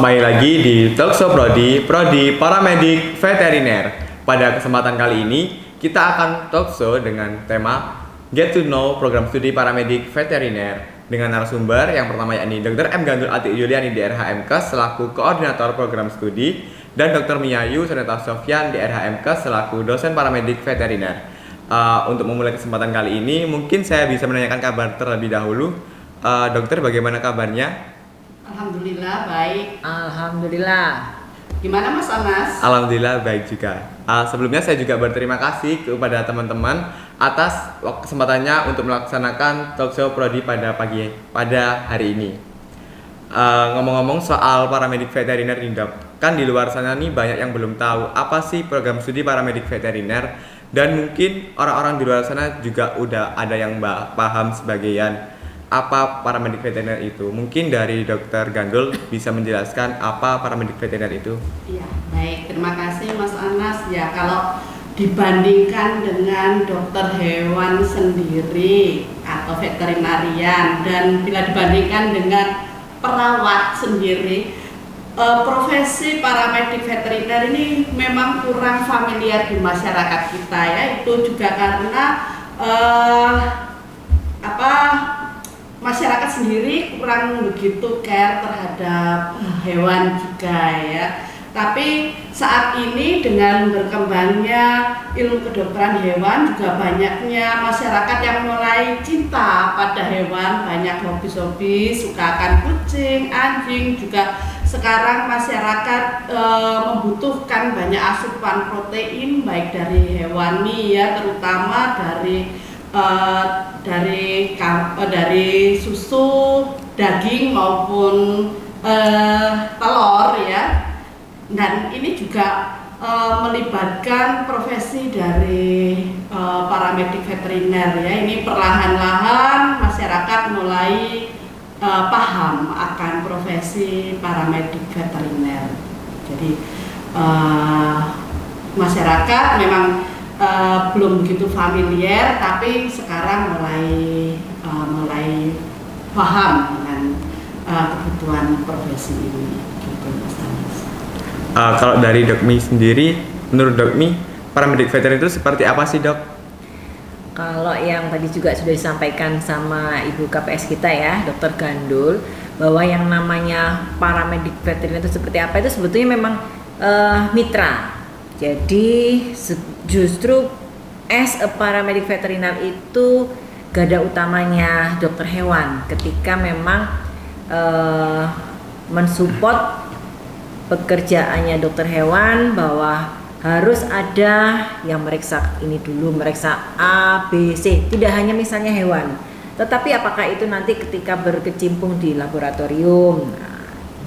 Kembali lagi di Talkshow Prodi Paramedik Veteriner. Pada kesempatan kali ini, kita akan talkshow dengan tema Get to Know Program Studi Paramedik Veteriner dengan narasumber yang pertama yakni Dr. M. Gandul Ati Yuliani di RHMK selaku Koordinator Program Studi dan Dr. Miayu Soneta Sofyan di RHMK selaku Dosen Paramedik Veteriner. Untuk memulai kesempatan kali ini, mungkin saya bisa menanyakan kabar terlebih dahulu. Dokter, bagaimana kabarnya? Alhamdulillah baik. Alhamdulillah. Gimana Mas Anas? Alhamdulillah baik juga. Sebelumnya saya juga berterima kasih kepada teman-teman atas kesempatannya untuk melaksanakan talkshow prodi pada hari ini. Ngomong-ngomong soal paramedik veteriner nih Dok, kan di luar sana nih banyak yang belum tahu apa sih program studi paramedik veteriner, dan mungkin orang-orang di luar sana juga udah ada yang paham sebagian apa paramedik veteriner itu. Mungkin dari Dr. Gandul bisa menjelaskan apa paramedik veteriner itu? Iya, baik. Terima kasih Mas Anas. Ya, kalau dibandingkan dengan dokter hewan sendiri atau veterinarian, dan bila dibandingkan dengan perawat sendiri, profesi paramedik veteriner ini memang kurang familiar di masyarakat kita ya. Itu juga karena masyarakat sendiri kurang begitu care terhadap hewan juga ya. Tapi saat ini dengan berkembangnya ilmu kedokteran hewan, juga banyaknya masyarakat yang mulai cinta pada hewan, banyak hobi-hobi, suka akan kucing, anjing. Juga sekarang masyarakat membutuhkan banyak asupan protein baik dari hewani ya, terutama dari susu, daging maupun telur ya. Dan ini juga melibatkan profesi dari paramedik veteriner ya. Ini perlahan-lahan masyarakat mulai paham akan profesi paramedik veteriner. Jadi masyarakat memang belum begitu familiar, tapi sekarang mulai paham dengan kebutuhan profesi ini. Gitu, Mas Anas. Kalau dari Dok Mi sendiri, menurut Dok Mi, paramedik veteriner itu seperti apa sih Dok? Kalau yang tadi juga sudah disampaikan sama Ibu KPS kita ya, Dr. Gandul, bahwa yang namanya paramedik veteriner itu seperti apa, itu sebetulnya memang mitra. Jadi justru as a paramedic veteriner itu garda utamanya dokter hewan ketika memang mensupport pekerjaannya dokter hewan, bahwa harus ada yang meriksa ini dulu, meriksa A, B, C, tidak hanya misalnya hewan, tetapi apakah itu nanti ketika berkecimpung di laboratorium,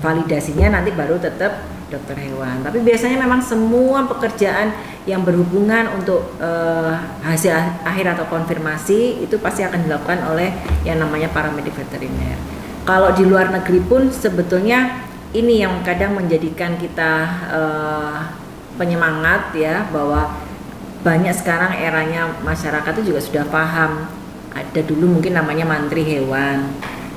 validasinya nanti baru tetap dokter hewan. Tapi biasanya memang semua pekerjaan yang berhubungan untuk hasil akhir atau konfirmasi itu pasti akan dilakukan oleh yang namanya paramedik veteriner. Kalau di luar negeri pun sebetulnya ini yang kadang menjadikan kita penyemangat ya, bahwa banyak sekarang eranya masyarakat itu juga sudah paham. Ada dulu mungkin namanya mantri hewan,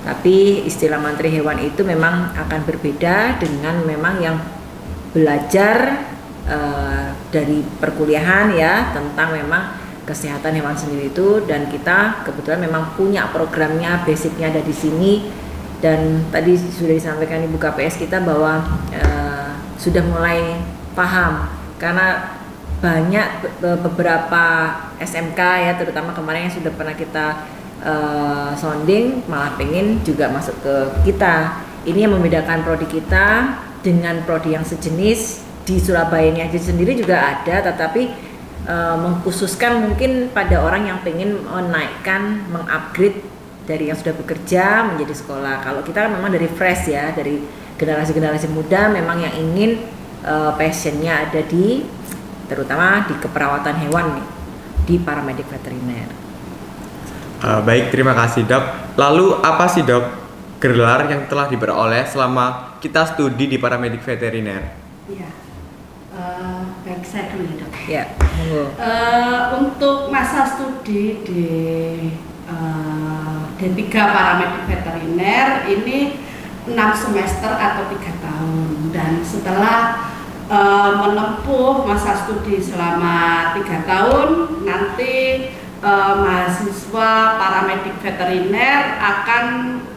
tapi istilah mantri hewan itu memang akan berbeda dengan memang yang belajar dari perkuliahan ya, tentang memang kesehatan hewan sendiri itu. Dan kita kebetulan memang punya programnya, basicnya ada di sini. Dan tadi sudah disampaikan Ibu KPS kita bahwa sudah mulai paham, karena banyak beberapa SMK ya, terutama kemarin yang sudah pernah kita sounding, malah pengen juga masuk ke kita. Ini yang membedakan prodi kita dengan prodi yang sejenis. Di Surabaya ini aja sendiri juga ada, tetapi mengkhususkan mungkin pada orang yang pengen menaikkan, mengupgrade dari yang sudah bekerja menjadi sekolah. Kalau kita kan memang dari fresh ya, dari generasi-generasi muda memang yang ingin passionnya ada di, terutama di keperawatan hewan nih, di paramedik veteriner. Baik, terima kasih Dok. Lalu apa sih Dok gelar yang telah diperoleh selama kita studi di paramedik veteriner? Iya, baik, saya dulu ya Dok. Ya, monggo. Untuk masa studi di D3 paramedik veteriner ini 6 semester atau 3 tahun. dan setelah menempuh masa studi selama 3 tahun, nanti mahasiswa paramedik veteriner akan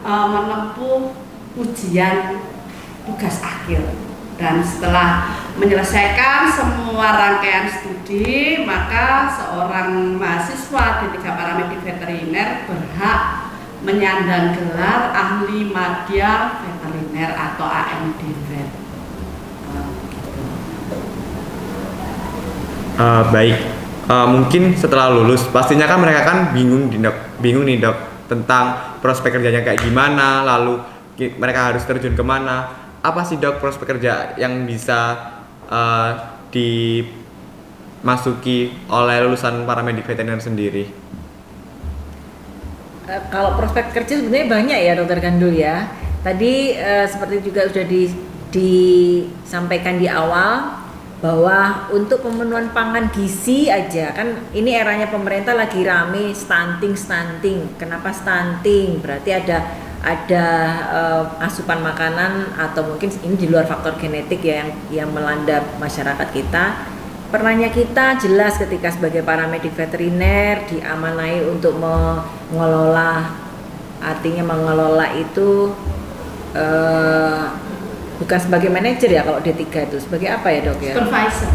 menempuh ujian tugas akhir, dan setelah menyelesaikan semua rangkaian studi, maka seorang mahasiswa D3 paramedik veteriner berhak menyandang gelar ahli madya veteriner atau AMD Vet. Baik, mungkin setelah lulus pastinya kan mereka kan bingung nih dok tentang prospek kerjanya kayak gimana, lalu mereka harus terjun kemana. Apa sih dok prospek kerja yang bisa dimasuki oleh lulusan paramedik veteriner sendiri? Kalau prospek kerja sebenarnya banyak ya Dokter Gandul ya. Tadi seperti juga sudah disampaikan di awal, bahwa untuk pemenuhan pangan gizi aja kan ini eranya pemerintah lagi rame stunting. Kenapa stunting? Berarti ada asupan makanan atau mungkin ini di luar faktor genetik ya yang melanda masyarakat kita. Perannya kita jelas ketika sebagai paramedik veteriner diamanai untuk mengelola, artinya mengelola itu bukan sebagai manajer ya kalau D3 itu, sebagai apa ya dok ya? Supervisor.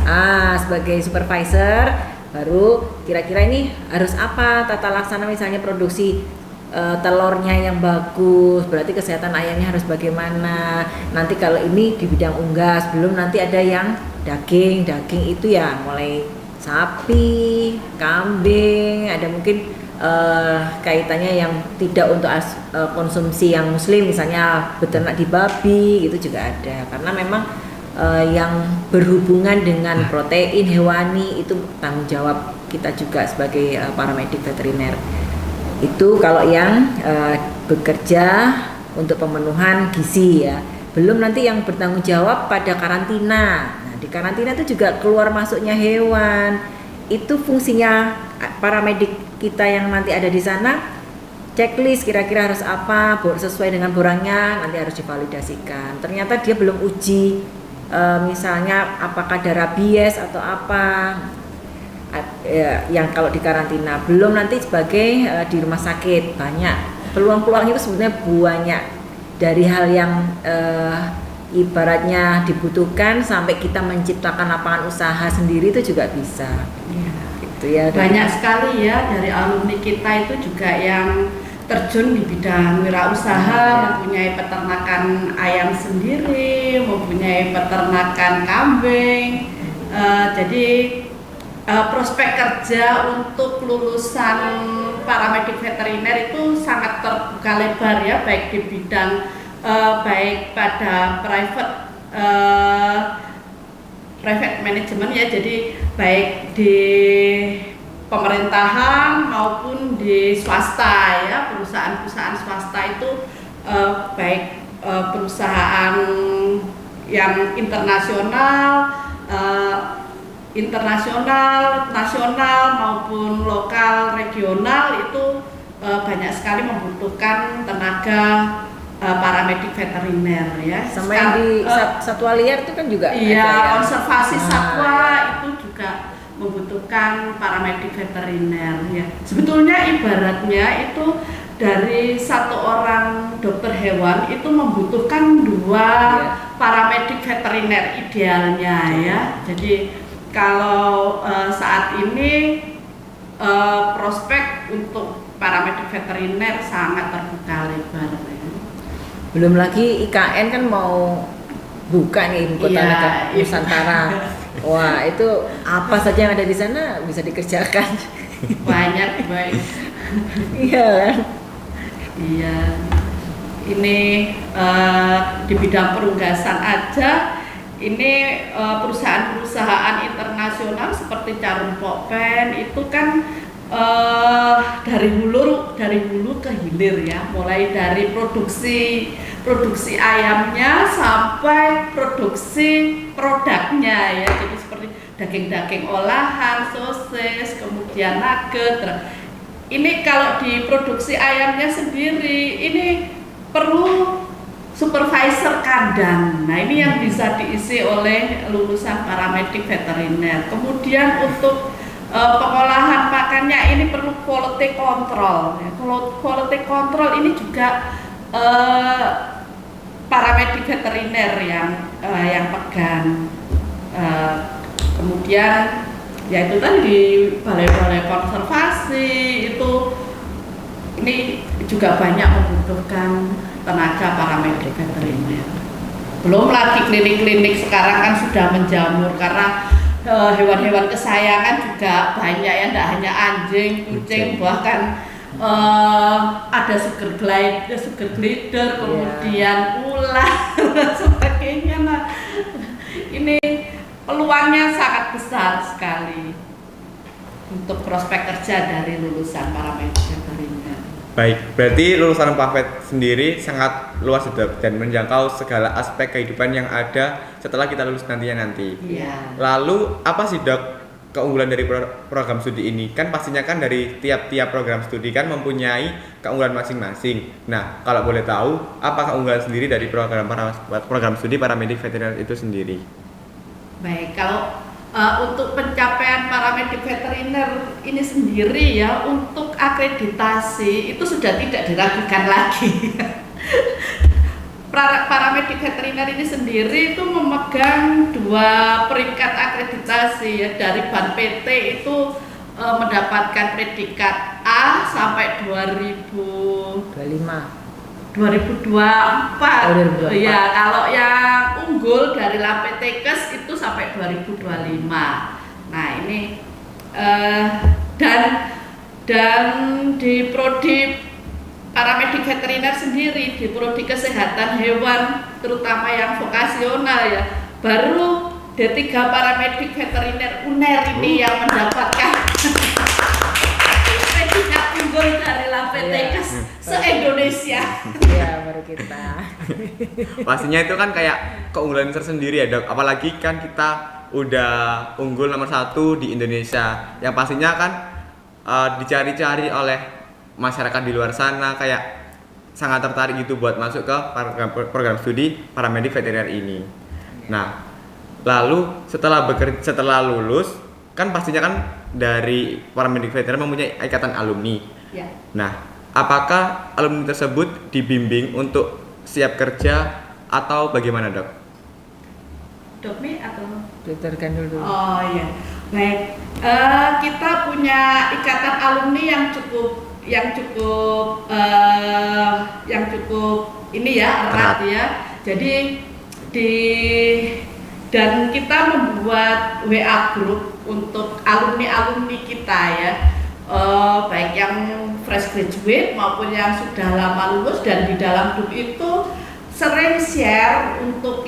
Sebagai supervisor, baru kira-kira ini harus apa tata laksana misalnya produksi telurnya yang bagus, berarti kesehatan ayamnya harus bagaimana. Nanti kalau ini di bidang unggas, belum nanti ada yang daging itu ya mulai sapi, kambing, ada mungkin kaitannya yang tidak untuk konsumsi yang muslim, misalnya beternak di babi gitu juga ada, karena memang yang berhubungan dengan protein hewani itu tanggung jawab kita juga sebagai paramedik veteriner. Itu kalau yang bekerja untuk pemenuhan gizi ya. Belum nanti yang bertanggung jawab pada karantina. Nah, di karantina itu juga keluar masuknya hewan. Itu fungsinya paramedik kita yang nanti ada di sana, checklist kira-kira harus apa, sesuai dengan borangnya nanti harus divalidasikan. Ternyata dia belum uji misalnya apakah ada rabies atau apa, yang kalau di karantina. Belum nanti sebagai di rumah sakit, banyak peluang-peluang itu sebenarnya banyak, dari hal yang ibaratnya dibutuhkan sampai kita menciptakan lapangan usaha sendiri itu juga bisa. Ya, banyak sekali ya dari alumni kita itu juga yang terjun di bidang wirausaha, mempunyai peternakan ayam sendiri, mempunyai peternakan kambing. Jadi prospek kerja untuk lulusan paramedik veteriner itu sangat terbuka lebar ya, baik di bidang baik pada private management ya, jadi baik di pemerintahan maupun di swasta ya, perusahaan-perusahaan swasta itu baik perusahaan yang internasional, nasional maupun lokal, regional itu banyak sekali membutuhkan tenaga paramedik veteriner ya. Sama yang di satwa liar itu kan juga iya, ada ya? Konservasi satwa itu juga membutuhkan paramedik veteriner ya. Sebetulnya ibaratnya itu dari satu orang dokter hewan itu membutuhkan 2 paramedik veteriner idealnya ya. Jadi kalau saat ini prospek untuk paramedik veteriner sangat terbuka lebar ya. Belum lagi IKN kan mau buka nih ibu kota negara Nusantara. Wah, itu apa saja yang ada di sana bisa dikerjakan. Banyak baik. Iya kan? Iya. Ini di bidang perunggasan aja, ini perusahaan-perusahaan internasional seperti Charon Pokpen itu kan dari hulu ke hilir ya, mulai dari produksi ayamnya sampai produksi produknya ya, jadi seperti daging olahan, sosis, kemudian nugget. Ini kalau di produksi ayamnya sendiri ini perlu supervisor kandang. Nah, ini yang bisa diisi oleh lulusan paramedik veteriner. Kemudian untuk pengolahan pakannya ini perlu quality control. Ya, quality control ini juga paramedik veteriner yang pegang. Kemudian ya itu tadi balai-balai konservasi itu ini juga banyak membutuhkan tenaga paramedik veteriner. Belum lagi klinik-klinik sekarang kan sudah menjamur karena hewan-hewan kesayangan juga banyak ya, tidak hanya anjing, kucing, bahkan ada sugar glider, kemudian ular dan sebagainya. Nah, ini peluangnya sangat besar sekali untuk prospek kerja dari lulusan paramedik veteriner. Baik, berarti lulusan PAVET sendiri sangat luas dan menjangkau segala aspek kehidupan yang ada setelah kita lulus nanti. Iya. Lalu apa sih Dok keunggulan dari program studi ini? Kan pastinya kan dari tiap-tiap program studi kan mempunyai keunggulan masing-masing. Nah, kalau boleh tahu, apa keunggulan sendiri dari program studi paramedik veteriner itu sendiri? Baik, kalau untuk pencapaian paramedik veteriner ini sendiri ya, untuk akreditasi itu sudah tidak diragukan lagi. Paramedik veteriner ini sendiri itu memegang 2 peringkat akreditasi ya, dari BAN PT itu mendapatkan predikat A sampai 2024. Ya, kalau yang unggul dari Lapetekes itu sampai 2025. Nah, ini dan di prodi paramedik veteriner sendiri, di prodi kesehatan hewan terutama yang vokasional ya, baru D3 paramedik veteriner UNER ini yang mendapatkan predikat unggul dari Lapetekes se-Indonesia. Iya, baru kita. Pastinya itu kan kayak keunggulan tersendiri ya Dok, apalagi kan kita udah unggul nomor 1 di Indonesia, yang pastinya kan dicari-cari oleh masyarakat di luar sana, kayak sangat tertarik gitu buat masuk ke program studi paramedik veteriner ini. Nah, lalu setelah lulus kan pastinya kan dari paramedik veteriner mempunyai ikatan alumni. Ya. Nah, apakah alumni tersebut dibimbing untuk siap kerja atau bagaimana Dok? Dokmi atau Dokter Gandul dulu. Oh iya, baik. Kita punya ikatan alumni yang cukup ini ya, erat ya. Jadi dan kita membuat WA group untuk alumni kita ya, baik yang fresh graduate maupun yang sudah lama lulus, dan di dalam grup itu sering share untuk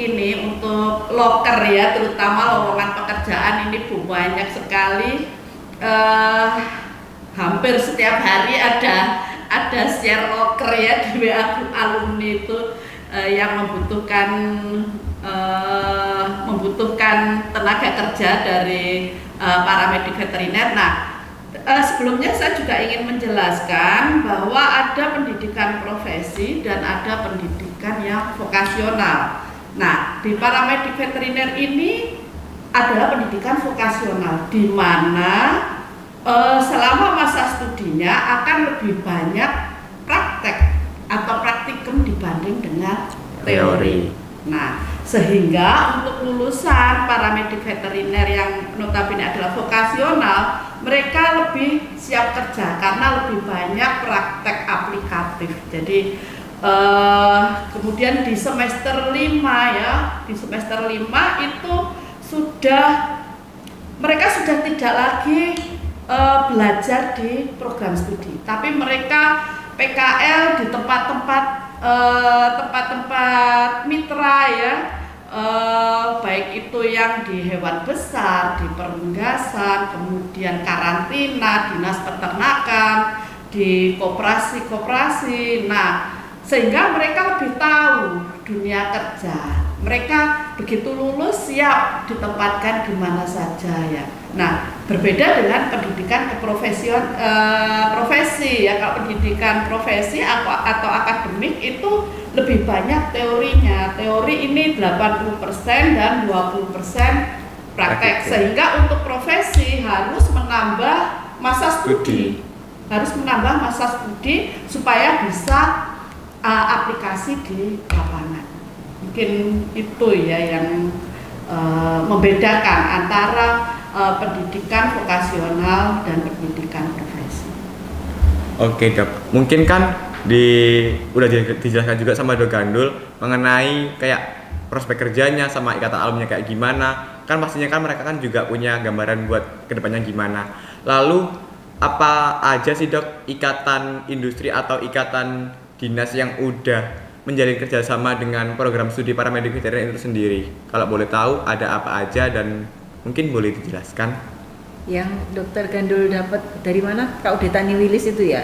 loker ya, terutama lowongan pekerjaan ini banyak sekali. Hampir setiap hari ada share loker ya di WA group alumni itu yang membutuhkan tenaga kerja dari paramedik veteriner. Nah, sebelumnya saya juga ingin menjelaskan bahwa ada pendidikan profesi dan ada pendidikan yang vokasional. Nah, di paramedik veteriner ini adalah pendidikan vokasional, di mana selama masa studinya akan lebih banyak praktek atau praktikum dibanding dengan teori. Nah, sehingga untuk lulusan paramedik veteriner yang notabene adalah vokasional, mereka lebih siap kerja karena lebih banyak praktek aplikatif. Jadi kemudian di semester 5 ya, di semester 5 itu mereka sudah tidak lagi belajar di program studi, tapi mereka PKL di tempat-tempat mitra ya, baik itu yang di hewan besar, di perunggasan, kemudian karantina, dinas peternakan, di koperasi. Nah, sehingga mereka lebih tahu dunia kerja. Mereka begitu lulus siap ditempatkan di mana saja ya. Nah, berbeda dengan pendidikan profesi ya. Kalau pendidikan profesi atau akademik itu lebih banyak teorinya. Teori ini 80% dan 20% praktek. Sehingga untuk profesi harus menambah masa studi. Harus menambah masa studi supaya bisa aplikasi di lapangan. Mungkin itu ya yang membedakan antara pendidikan vokasional dan pendidikan profesi. Oke Dok, mungkin kan udah dijelaskan juga sama Dok Gandul mengenai kayak prospek kerjanya sama ikatan alumni kayak gimana. Kan pastinya kan mereka kan juga punya gambaran buat kedepannya gimana. Lalu apa aja sih Dok ikatan industri atau ikatan dinas yang udah menjalin kerjasama dengan program studi paramedik veteriner itu sendiri? Kalau boleh tahu ada apa aja dan mungkin boleh dijelaskan? Yang Dokter Gandul dapat dari mana? Kak Udetani Wilis itu ya?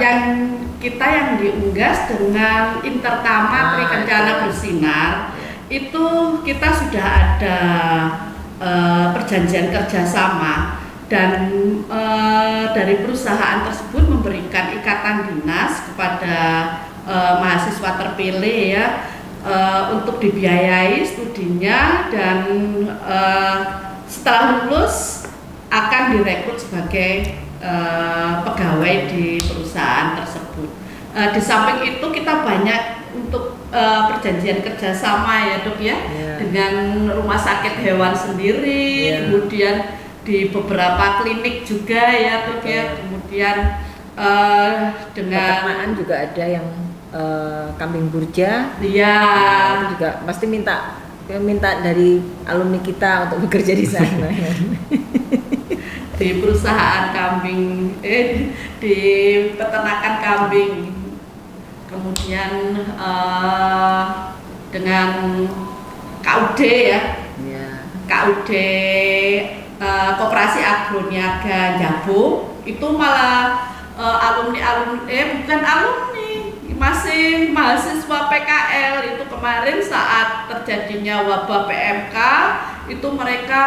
Yang kita yang diunggas dengan Intertama Trikencana Bersinar itu kita sudah ada perjanjian kerjasama dan dari perusahaan tersebut memberikan ikatan dinas kepada mahasiswa terpilih ya untuk dibiayai studinya dan setelah lulus akan direkrut sebagai pegawai di perusahaan tersebut. Di samping itu kita banyak untuk perjanjian kerjasama ya Dok ya, dengan rumah sakit hewan sendiri, kemudian di beberapa klinik juga ya Dok ya, kemudian dengan peternakan juga ada yang kambing burja. Iya. Itu juga pasti minta dari alumni kita untuk bekerja di sana. Di perusahaan kambing, di peternakan kambing, kemudian dengan KUD ya, KUD Koperasi Agroniaga Jabung itu malah bukan alumni, masih mahasiswa PKL itu kemarin saat terjadinya wabah PMK itu mereka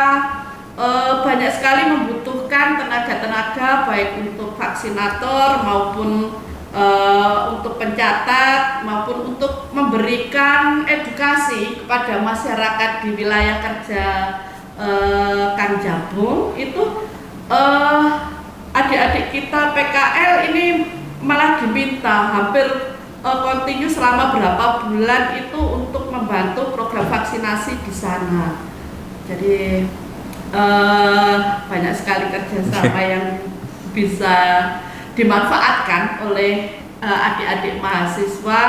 banyak sekali membutuhkan tenaga-tenaga baik untuk vaksinator maupun untuk pencatat maupun untuk memberikan edukasi kepada masyarakat di wilayah kerja Kang Jabung itu adik-adik kita PKL ini malah diminta hampir kontinu selama berapa bulan itu untuk membantu program vaksinasi di sana. Jadi banyak sekali kerjasama yang bisa dimanfaatkan oleh adik-adik mahasiswa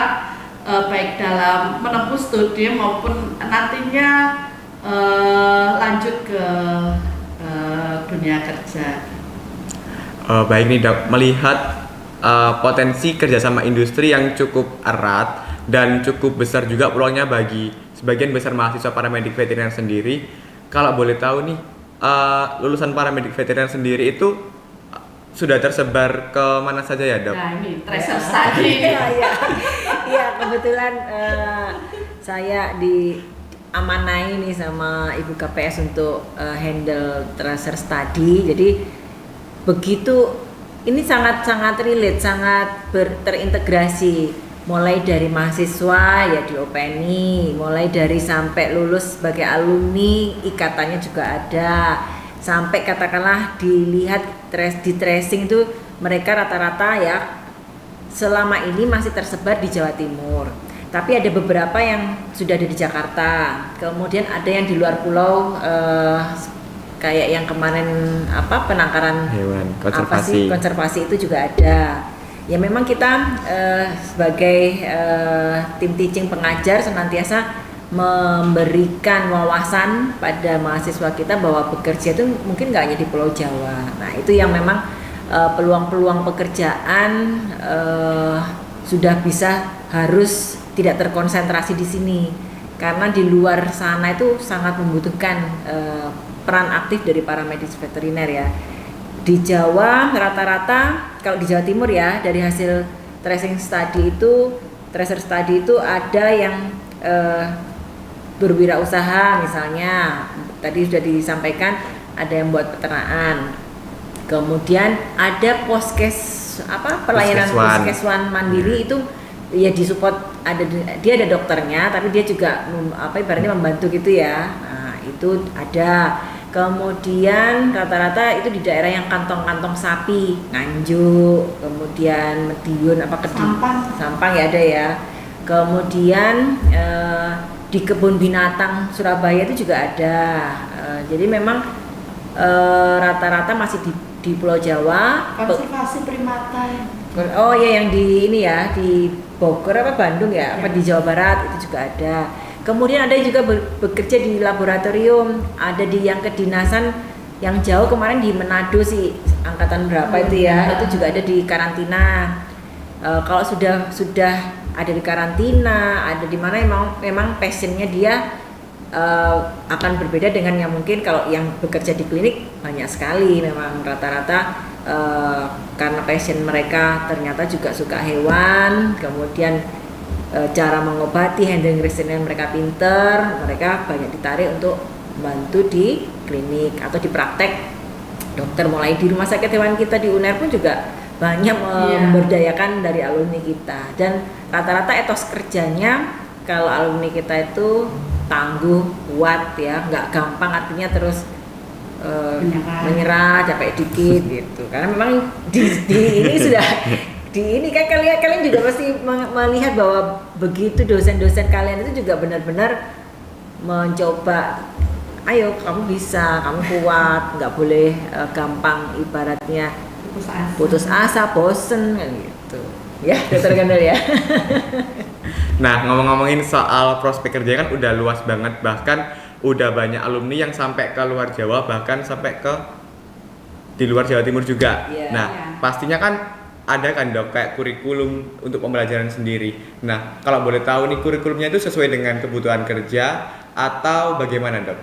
baik dalam menempuh studi maupun nantinya lanjut ke dunia kerja. Baik nih Dok, melihat potensi kerjasama industri yang cukup erat dan cukup besar juga peluangnya bagi sebagian besar mahasiswa paramedik veteriner sendiri. Kalau boleh tahu nih, lulusan paramedik veteriner sendiri itu sudah tersebar ke mana saja ya Dok? Nah ini tracer study. Iya kebetulan saya diamanai nih sama Ibu KPS untuk handle tracer study. Jadi begitu ini sangat relate, sangat terintegrasi. Mulai dari mahasiswa ya diopeni, mulai dari sampai lulus sebagai alumni ikatannya juga ada, sampai katakanlah dilihat di tracing itu mereka rata-rata ya selama ini masih tersebar di Jawa Timur, tapi ada beberapa yang sudah ada di Jakarta, kemudian ada yang di luar pulau kayak yang kemarin penangkaran hewan konservasi itu juga ada. Ya memang kita sebagai tim teaching pengajar senantiasa memberikan wawasan pada mahasiswa kita bahwa bekerja itu mungkin nggak hanya di Pulau Jawa. Nah itu yang memang peluang-peluang pekerjaan sudah bisa harus tidak terkonsentrasi di sini karena di luar sana itu sangat membutuhkan peran aktif dari para medis veteriner ya. Di Jawa rata-rata kalau di Jawa Timur ya dari hasil tracer study itu ada yang berwirausaha misalnya tadi sudah disampaikan ada yang buat peternakan, kemudian ada pelayanan puskeswan mandiri itu ya disupport, dia ada dokternya tapi dia juga ibaratnya membantu gitu ya. Nah, itu ada. Kemudian rata-rata itu di daerah yang kantong-kantong sapi, Nganjuk, kemudian Medion Sampang ya ada ya. Kemudian di kebun binatang Surabaya itu juga ada. Jadi memang rata-rata masih di Pulau Jawa. Konservasi primata. Oh ya, yang di ini ya, di Bogor Bandung ya, apa di Jawa Barat itu juga ada. Kemudian ada juga bekerja di laboratorium, ada di yang kedinasan yang jauh kemarin di Manado sih, angkatan berapa itu ya, itu juga ada di karantina. Kalau sudah ada di karantina, ada di mana memang passionnya dia akan berbeda dengan yang mungkin kalau yang bekerja di klinik banyak sekali memang rata-rata karena passion mereka ternyata juga suka hewan, kemudian cara mengobati, handling resistnya mereka pinter, mereka banyak ditarik untuk membantu di klinik atau di praktek dokter. Mulai di rumah sakit hewan kita di UNER pun juga banyak memberdayakan dari alumni kita, dan rata-rata etos kerjanya kalau alumni kita itu tangguh, kuat ya, nggak gampang artinya terus menyerah, capek dikit gitu. Karena memang di ini sudah di ini kan kalian juga pasti melihat bahwa begitu dosen-dosen kalian itu juga benar-benar mencoba, ayo kamu bisa, kamu kuat, nggak boleh gampang ibaratnya putus asa, bosen kan gitu. Ya, Dokter Gandel ya. Nah, ngomong-ngomongin soal prospek kerja kan udah luas banget, bahkan udah banyak alumni yang sampai ke luar Jawa, bahkan sampai ke di luar Jawa Timur juga. Nah, pastinya kan ada kan Dok kayak kurikulum untuk pembelajaran sendiri. Nah, kalau boleh tahu nih kurikulumnya itu sesuai dengan kebutuhan kerja atau bagaimana Dok?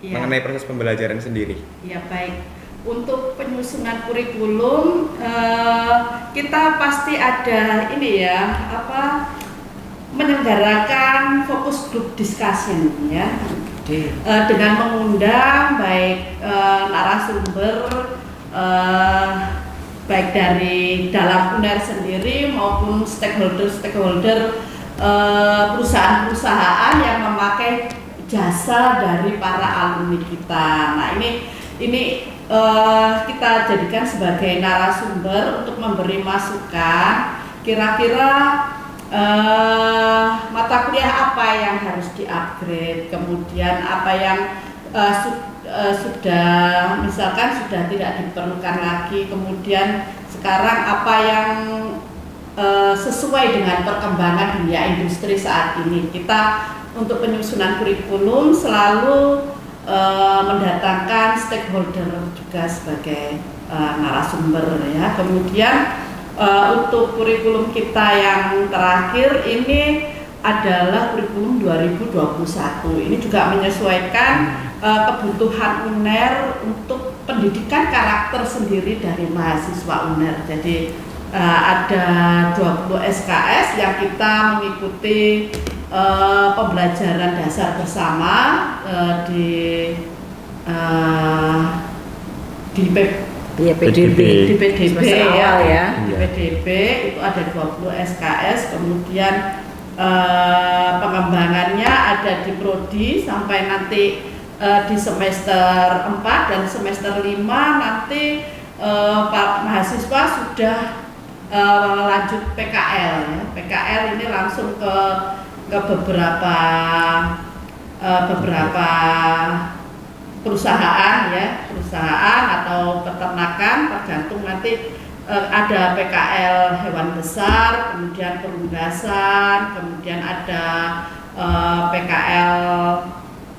Mengenai proses pembelajaran sendiri. Ya baik. Untuk penyusunan kurikulum kita pasti ada ini ya, menyelenggarakan fokus group discussion ya. Dengan mengundang baik narasumber baik dari dalam UNER sendiri maupun stakeholder perusahaan-perusahaan yang memakai jasa dari para alumni kita. Nah, ini kita jadikan sebagai narasumber untuk memberi masukan kira-kira mata kuliah apa yang harus di-upgrade, kemudian apa yang sudah misalkan sudah tidak diperlukan lagi, kemudian sekarang apa yang sesuai dengan perkembangan dunia industri saat ini. Kita untuk penyusunan kurikulum selalu mendatangkan stakeholder juga sebagai narasumber ya. Kemudian untuk kurikulum kita yang terakhir ini adalah kurikulum 2021. Ini juga menyesuaikan kebutuhan UNER untuk pendidikan karakter sendiri dari mahasiswa UNER. Jadi ada 20 SKS yang kita mengikuti pembelajaran dasar bersama di PDB ya. Di PDB itu ada 20 SKS, kemudian pengembangannya ada di prodi sampai nanti di semester 4 dan semester 5 nanti mahasiswa sudah lanjut PKL ya. PKL ini langsung ke beberapa perusahaan atau peternakan, tergantung nanti ada PKL hewan besar, kemudian perunggasan, kemudian ada PKL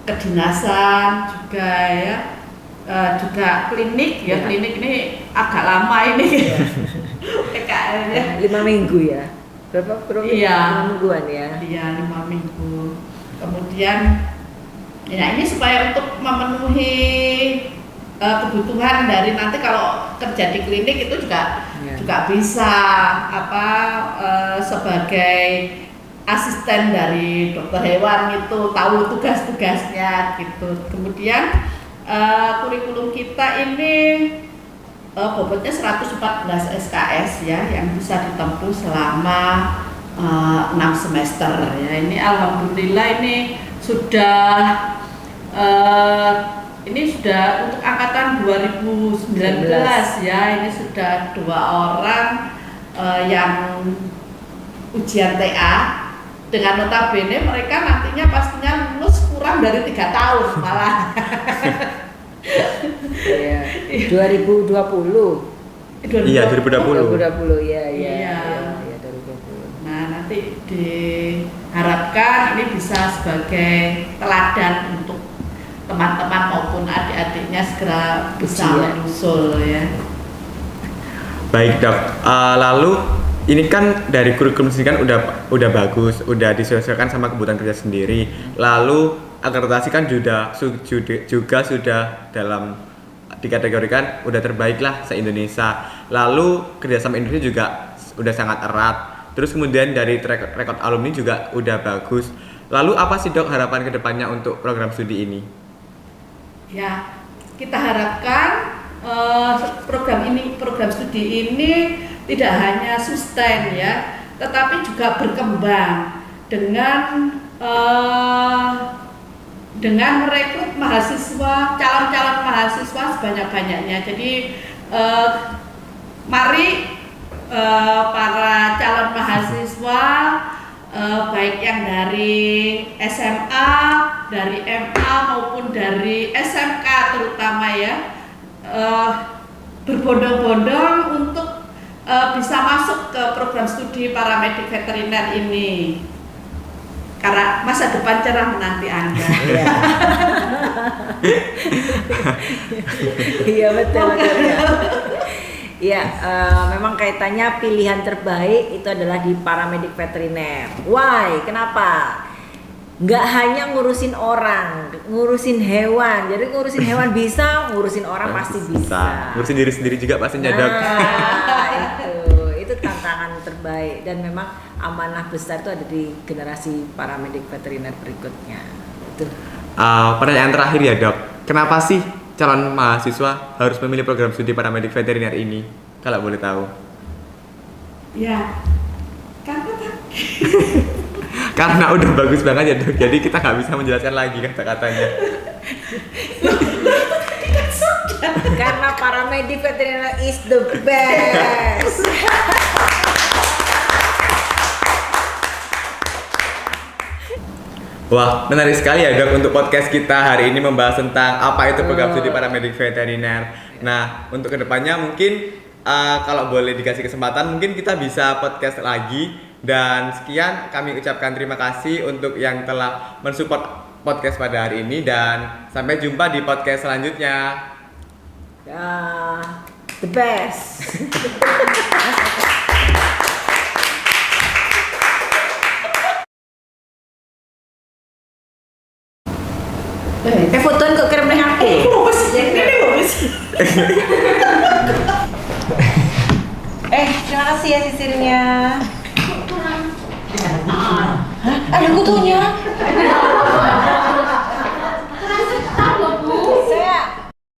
kedinasan juga ya, juga klinik ya. Klinik ini agak lama ini ya. PKL-nya 5 minggu ya. Berapa mingguan ya? Iya, 5 minggu. Kemudian ya ini supaya untuk memenuhi kebutuhan dari nanti kalau kerja di klinik itu juga bisa sebagai asisten dari dokter hewan itu tahu tugas-tugasnya gitu. Kemudian kurikulum kita ini bobotnya 114 SKS ya, yang bisa ditempuh selama 6 semester ya. Ini alhamdulillah ini sudah untuk angkatan 2019 ya, ini sudah 2 orang yang ujian TA dengan notabene mereka nantinya pastinya lulus kurang dari 3 tahun malah. Ya, 2020. Iya, 2020. 2020 ya, Iya. 2020. Nah, nanti diharapkan ini bisa sebagai teladan untuk teman-teman maupun adik-adiknya segera bisa Ujian. menyusul ya. Baik dok, lalu ini kan dari kurikulum sendiri kan udah bagus, udah disesuaikan sama kebutuhan kerja sendiri. Lalu akreditasi kan juga sudah dalam dikategorikan udah terbaik lah se-Indonesia. Lalu kerjasama Indonesia juga udah sangat erat. Terus kemudian dari track record alumni juga udah bagus. Lalu apa sih dok harapan kedepannya untuk program studi ini? Ya, kita harapkan program studi ini tidak hanya sustain ya, tetapi juga berkembang dengan merekrut mahasiswa, calon-calon mahasiswa sebanyak-banyaknya. Jadi mari para calon mahasiswa baik yang dari SMA, dari MA maupun dari SMK terutama ya, berbondong-bondong untuk bisa masuk ke program studi paramedik veteriner ini. Karena masa depan cerah menanti Anda. Iya betul ya. Iya, memang kaitannya pilihan terbaik itu adalah di paramedik veteriner. Why? Kenapa? Nggak hanya ngurusin orang, ngurusin hewan. Jadi ngurusin hewan bisa, ngurusin orang pasti bisa. Ngurusin diri sendiri juga pastinya dok. Itu tantangan terbaik dan memang amanah besar itu ada di generasi paramedik veteriner berikutnya. Itu. Pertanyaan terakhir ya dok, kenapa sih calon mahasiswa harus memilih program studi paramedik veteriner ini? Kalau boleh tahu. Ya, Karena udah bagus banget ya dok, jadi kita nggak bisa menjelaskan lagi kata-katanya. Karena paramedik veteriner is the best. Wah, menarik sekali ya dok untuk podcast kita hari ini membahas tentang apa itu program studi paramedik veteriner. Nah, untuk kedepannya mungkin kalau boleh dikasih kesempatan mungkin kita bisa podcast lagi. Dan sekian kami ucapkan terima kasih untuk yang telah mensupport podcast pada hari ini dan sampai jumpa di podcast selanjutnya. The best. Fotoin kok kirim ning aku. Terima kasih ya sisirnya. Ada kutunya.